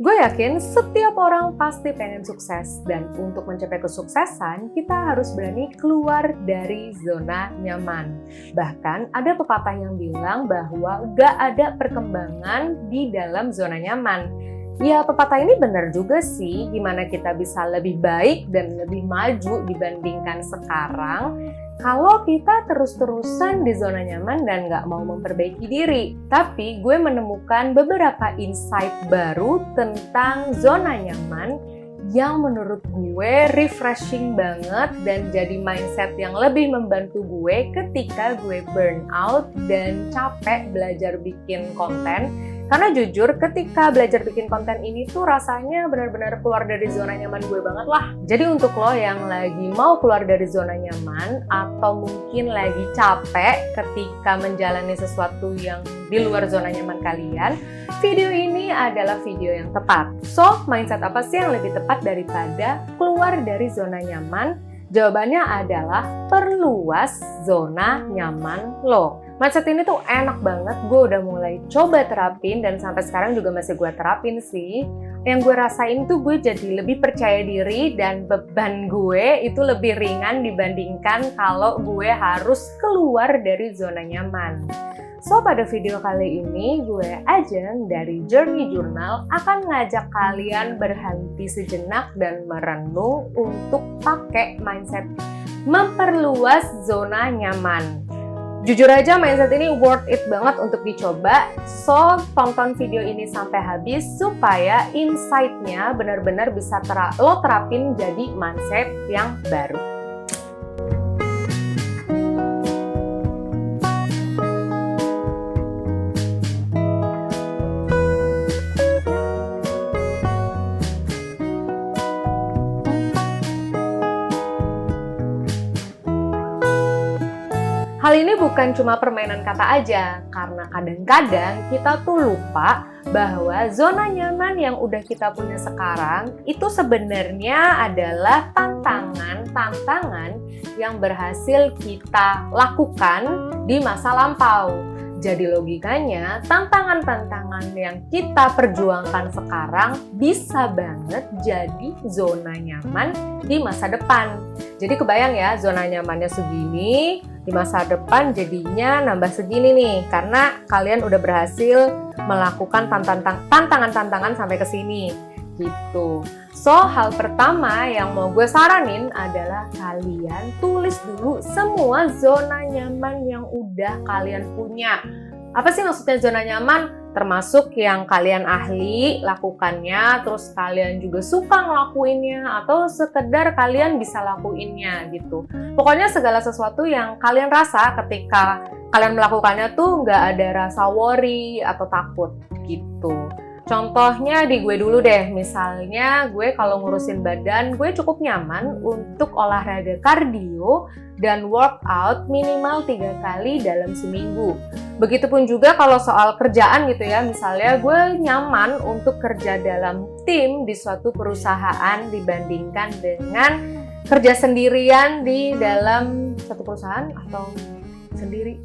Gue yakin setiap orang pasti pengen sukses, dan untuk mencapai kesuksesan, kita harus berani keluar dari zona nyaman. Bahkan ada pepatah yang bilang bahwa gak ada perkembangan di dalam zona nyaman. Ya, pepatah ini benar juga sih, gimana kita bisa lebih baik dan lebih maju dibandingkan sekarang kalau kita terus-terusan di zona nyaman dan nggak mau memperbaiki diri. Tapi gue menemukan beberapa insight baru tentang zona nyaman yang menurut gue refreshing banget dan jadi mindset yang lebih membantu gue ketika gue burn out dan capek belajar bikin konten. Karena jujur ketika belajar bikin konten ini tuh rasanya benar-benar keluar dari zona nyaman gue banget lah. Jadi untuk lo yang lagi mau keluar dari zona nyaman atau mungkin lagi capek ketika menjalani sesuatu yang di luar zona nyaman kalian, video ini adalah video yang tepat. So, mindset apa sih yang lebih tepat daripada keluar dari zona nyaman? Jawabannya adalah perluas zona nyaman lo. Mindset ini tuh enak banget, gue udah mulai coba terapin dan sampai sekarang juga masih gue terapin sih. Yang gue rasain tuh gue jadi lebih percaya diri dan beban gue itu lebih ringan dibandingkan kalau gue harus keluar dari zona nyaman. So, pada video kali ini gue Ajeng dari Journey Journal akan ngajak kalian berhenti sejenak dan merenung untuk pakai mindset memperluas zona nyaman. Jujur aja mindset ini worth it banget untuk dicoba, so tonton video ini sampai habis supaya insight-nya benar-benar bisa lo terapin jadi mindset yang baru. Hal ini bukan cuma permainan kata aja, karena kadang-kadang kita tuh lupa bahwa zona nyaman yang udah kita punya sekarang itu sebenarnya adalah tantangan yang berhasil kita lakukan di masa lampau. Jadi logikanya, tantangan-tantangan yang kita perjuangkan sekarang bisa banget jadi zona nyaman di masa depan. Jadi kebayang ya, zona nyamannya segini, di masa depan jadinya nambah segini nih, karena kalian udah berhasil melakukan tantangan-tantangan sampai ke sini gitu. So, hal pertama yang mau gue saranin adalah kalian tulis dulu semua zona nyaman yang udah kalian punya. Apa sih maksudnya zona nyaman? Termasuk yang kalian ahli lakukannya, terus kalian juga suka ngelakuinnya, atau sekedar kalian bisa lakuinnya gitu. Pokoknya segala sesuatu yang kalian rasa ketika kalian melakukannya tuh nggak ada rasa worry atau takut gitu. Contohnya di gue dulu deh, misalnya gue kalau ngurusin badan, gue cukup nyaman untuk olahraga kardio dan workout minimal 3 kali dalam seminggu. Begitupun juga kalau soal kerjaan gitu ya, misalnya gue nyaman untuk kerja dalam tim di suatu perusahaan dibandingkan dengan kerja sendirian di dalam satu perusahaan atau sendiri.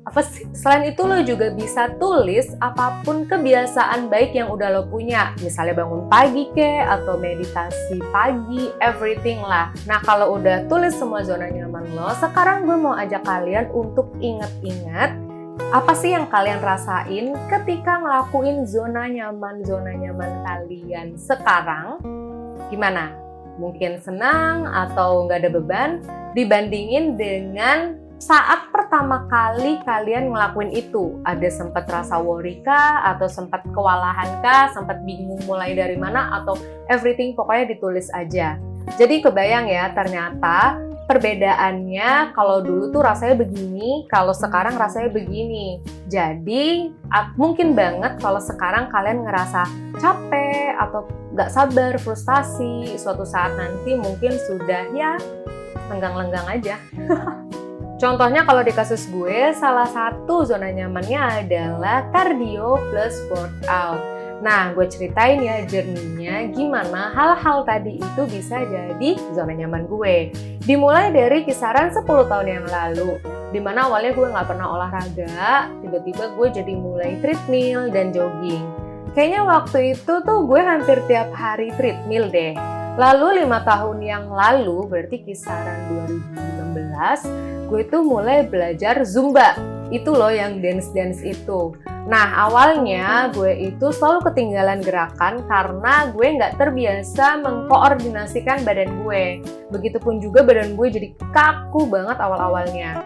Apa sih? Selain itu lo juga bisa tulis apapun kebiasaan baik yang udah lo punya. Misalnya bangun pagi atau meditasi pagi, everything lah. Nah kalau udah tulis semua zona nyaman lo, sekarang gue mau ajak kalian untuk inget-inget apa sih yang kalian rasain ketika ngelakuin zona nyaman kalian sekarang. Gimana? Mungkin senang atau nggak ada beban dibandingin dengan saat pertama kali kalian ngelakuin itu. Ada sempat rasa worry kah? Atau sempat kewalahan kah? Sempat bingung mulai dari mana? Atau everything pokoknya ditulis aja. Jadi kebayang ya, ternyata perbedaannya kalau dulu tuh rasanya begini, kalau sekarang rasanya begini. Jadi mungkin banget kalau sekarang kalian ngerasa capek atau gak sabar, frustasi, suatu saat nanti mungkin sudah ya lenggang-lenggang aja. Contohnya kalau di kasus gue, salah satu zona nyamannya adalah cardio plus workout. Nah, gue ceritain ya journey-nya gimana hal-hal tadi itu bisa jadi zona nyaman gue. Dimulai dari kisaran 10 tahun yang lalu, dimana awalnya gue nggak pernah olahraga, tiba-tiba gue jadi mulai treadmill dan jogging. Kayaknya waktu itu tuh gue hampir tiap hari treadmill deh. Lalu 5 tahun yang lalu, berarti kisaran 2016, gue tuh mulai belajar Zumba. Itu loh yang dance-dance itu. Nah, awalnya gue itu selalu ketinggalan gerakan karena gue nggak terbiasa mengkoordinasikan badan gue. Begitupun juga badan gue jadi kaku banget awal-awalnya.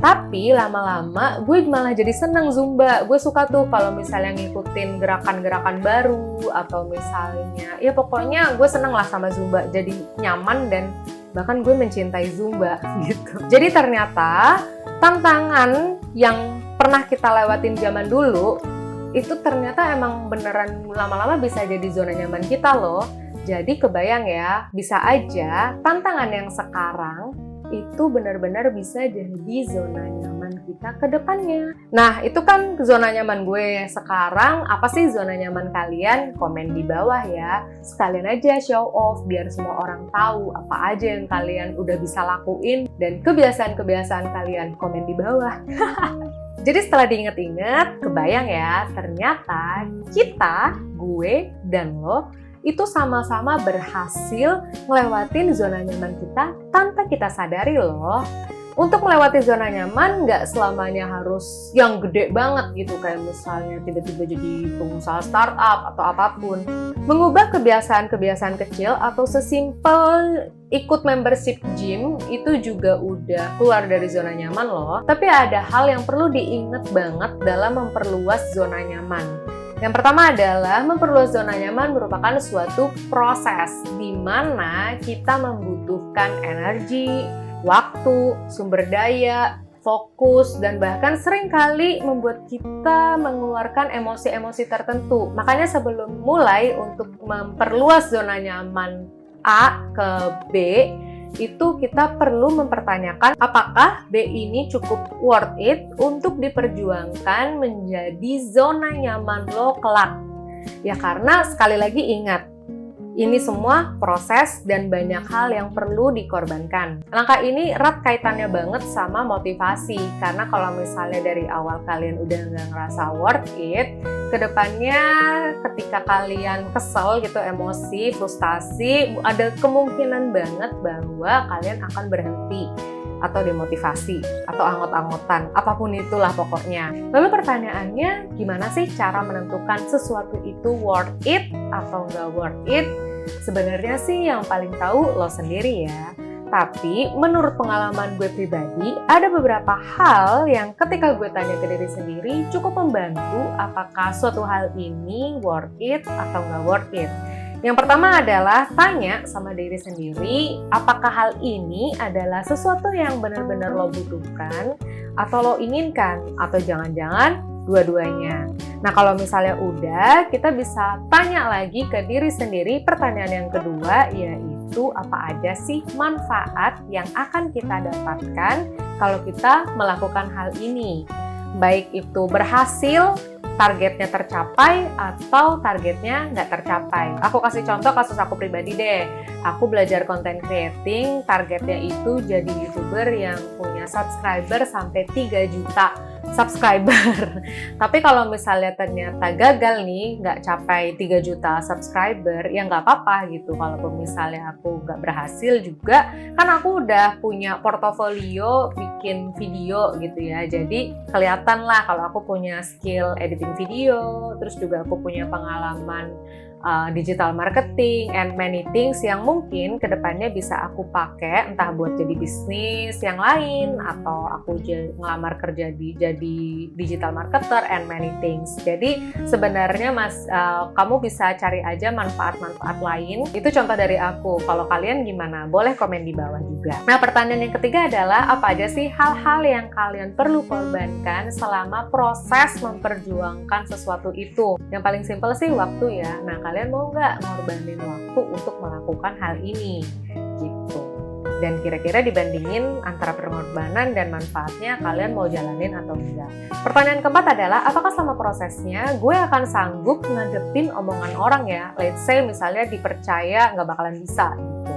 Tapi lama-lama gue malah jadi seneng Zumba. Gue suka tuh kalau misalnya ngikutin gerakan-gerakan baru atau misalnya, ya pokoknya gue seneng lah sama Zumba. Jadi nyaman dan bahkan gue mencintai Zumba gitu. Jadi ternyata tantangan yang pernah kita lewatin zaman dulu itu ternyata emang beneran lama-lama bisa jadi zona nyaman kita loh. Jadi kebayang ya, bisa aja tantangan yang sekarang itu benar-benar bisa jadi zona nyaman kita ke depannya. Nah, itu kan zona nyaman gue sekarang. Apa sih zona nyaman kalian? Komen di bawah ya. Sekalian aja show off biar semua orang tahu apa aja yang kalian udah bisa lakuin dan kebiasaan-kebiasaan kalian. Komen di bawah. Jadi setelah diinget-inget, kebayang ya, ternyata kita, gue, dan lo itu sama-sama berhasil ngelewatin zona nyaman kita tanpa kita sadari loh. Untuk melewati zona nyaman nggak selamanya harus yang gede banget gitu, kayak misalnya tiba-tiba jadi pengusaha startup atau apapun. Mengubah kebiasaan-kebiasaan kecil atau sesimpel ikut membership gym itu juga udah keluar dari zona nyaman loh. Tapi ada hal yang perlu diingat banget dalam memperluas zona nyaman. Yang pertama adalah memperluas zona nyaman merupakan suatu proses di mana kita membutuhkan energi, waktu, sumber daya, fokus, dan bahkan seringkali membuat kita mengeluarkan emosi-emosi tertentu. Makanya sebelum mulai untuk memperluas zona nyaman A ke B, itu kita perlu mempertanyakan apakah B ini cukup worth it untuk diperjuangkan menjadi zona nyaman lo kelak. Ya karena sekali lagi ingat, ini semua proses dan banyak hal yang perlu dikorbankan. Langkah ini erat kaitannya banget sama motivasi, karena kalau misalnya dari awal kalian udah nggak ngerasa worth it, kedepannya ketika kalian kesel gitu, emosi, frustasi, ada kemungkinan banget bahwa kalian akan berhenti atau demotivasi, atau anggot-anggotan, apapun itulah pokoknya. Lalu pertanyaannya, gimana sih cara menentukan sesuatu itu worth it atau nggak worth it? Sebenarnya sih yang paling tahu lo sendiri ya. Tapi menurut pengalaman gue pribadi, ada beberapa hal yang ketika gue tanya ke diri sendiri cukup membantu apakah suatu hal ini worth it atau nggak worth it. Yang pertama adalah tanya sama diri sendiri, apakah hal ini adalah sesuatu yang benar-benar lo butuhkan atau lo inginkan, atau jangan-jangan dua-duanya. Nah, kalau misalnya udah, kita bisa tanya lagi ke diri sendiri. Pertanyaan yang kedua yaitu apa aja sih manfaat yang akan kita dapatkan kalau kita melakukan hal ini? Baik itu berhasil, targetnya tercapai, atau targetnya nggak tercapai. Aku kasih contoh kasus aku pribadi deh. Aku belajar content creating, targetnya itu jadi YouTuber yang punya subscriber sampai 3 juta subscriber. Tapi kalau misalnya ternyata gagal nih, nggak capai 3 juta subscriber, ya nggak apa-apa gitu. Kalaupun misalnya aku nggak berhasil juga, kan aku udah punya portofolio bikin video gitu ya. Jadi kelihatan lah kalau aku punya skill editing video, terus juga aku punya pengalaman digital marketing and many things yang mungkin kedepannya bisa aku pakai entah buat jadi bisnis yang lain atau aku ngelamar kerja jadi digital marketer and many things. Jadi sebenarnya kamu bisa cari aja manfaat-manfaat lain. Itu contoh dari aku. Kalau kalian gimana? Boleh komen di bawah juga. Nah, pertanyaan yang ketiga adalah apa aja sih hal-hal yang kalian perlu korbankan selama proses memperjuangkan sesuatu itu? Yang paling simpel sih waktu ya. Nah, kalian mau nggak ngorbanin waktu untuk melakukan hal ini gitu, dan kira-kira dibandingin antara pengorbanan dan manfaatnya, kalian mau jalanin atau enggak. Pertanyaan keempat adalah apakah selama prosesnya gue akan sanggup ngadepin omongan orang ya, let's say misalnya dipercaya nggak bakalan bisa gitu.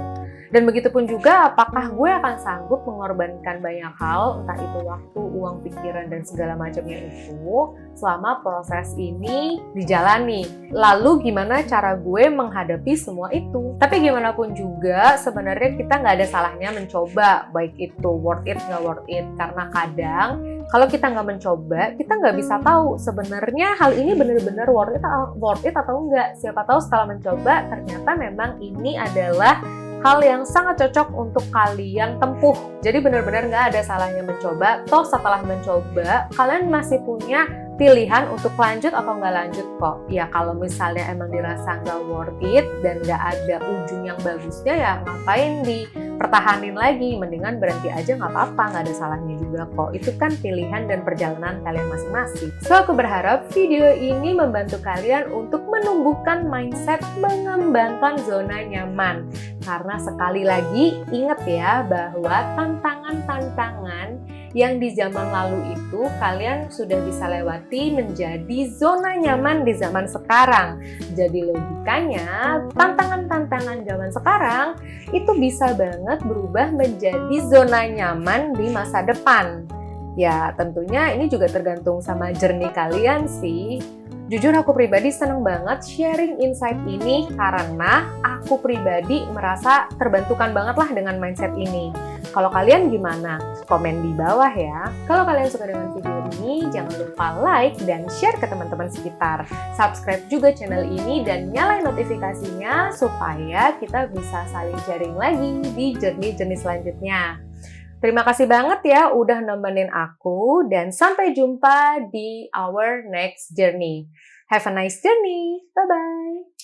Dan begitupun juga, apakah gue akan sanggup mengorbankan banyak hal, entah itu waktu, uang, pikiran, dan segala macamnya itu, selama proses ini dijalani. Lalu gimana cara gue menghadapi semua itu? Tapi gimana pun juga, sebenarnya kita nggak ada salahnya mencoba, baik itu worth it nggak worth it. Karena kadang, kalau kita nggak mencoba, kita nggak bisa tahu sebenarnya hal ini benar-benar worth it atau enggak. Siapa tahu setelah mencoba, ternyata memang ini adalah hal yang sangat cocok untuk kalian tempuh. Jadi benar-benar nggak ada salahnya mencoba. Toh setelah mencoba, kalian masih punya pilihan untuk lanjut atau nggak lanjut kok. Ya kalau misalnya emang dirasa nggak worth it dan nggak ada ujung yang bagusnya, ya ngapain dipertahanin lagi. Mendingan berhenti aja, nggak apa-apa, nggak ada salahnya juga kok. Itu kan pilihan dan perjalanan kalian masing-masing. So aku berharap video ini membantu kalian untuk menumbuhkan mindset mengembangkan zona nyaman. Karena sekali lagi ingat ya bahwa tantangan-tantangan yang di zaman lalu itu kalian sudah bisa lewati menjadi zona nyaman di zaman sekarang. Jadi logikanya tantangan-tantangan zaman sekarang itu bisa banget berubah menjadi zona nyaman di masa depan. Ya tentunya ini juga tergantung sama journey kalian sih. Jujur aku pribadi seneng banget sharing insight ini karena aku pribadi merasa terbantukan banget lah dengan mindset ini. Kalau kalian gimana? Komen di bawah ya. Kalau kalian suka dengan video ini, jangan lupa like dan share ke teman-teman sekitar. Subscribe juga channel ini dan nyalain notifikasinya supaya kita bisa saling sharing lagi di journey-journey selanjutnya. Terima kasih banget ya udah nemenin aku dan sampai jumpa di our next journey. Have a nice journey. Bye-bye.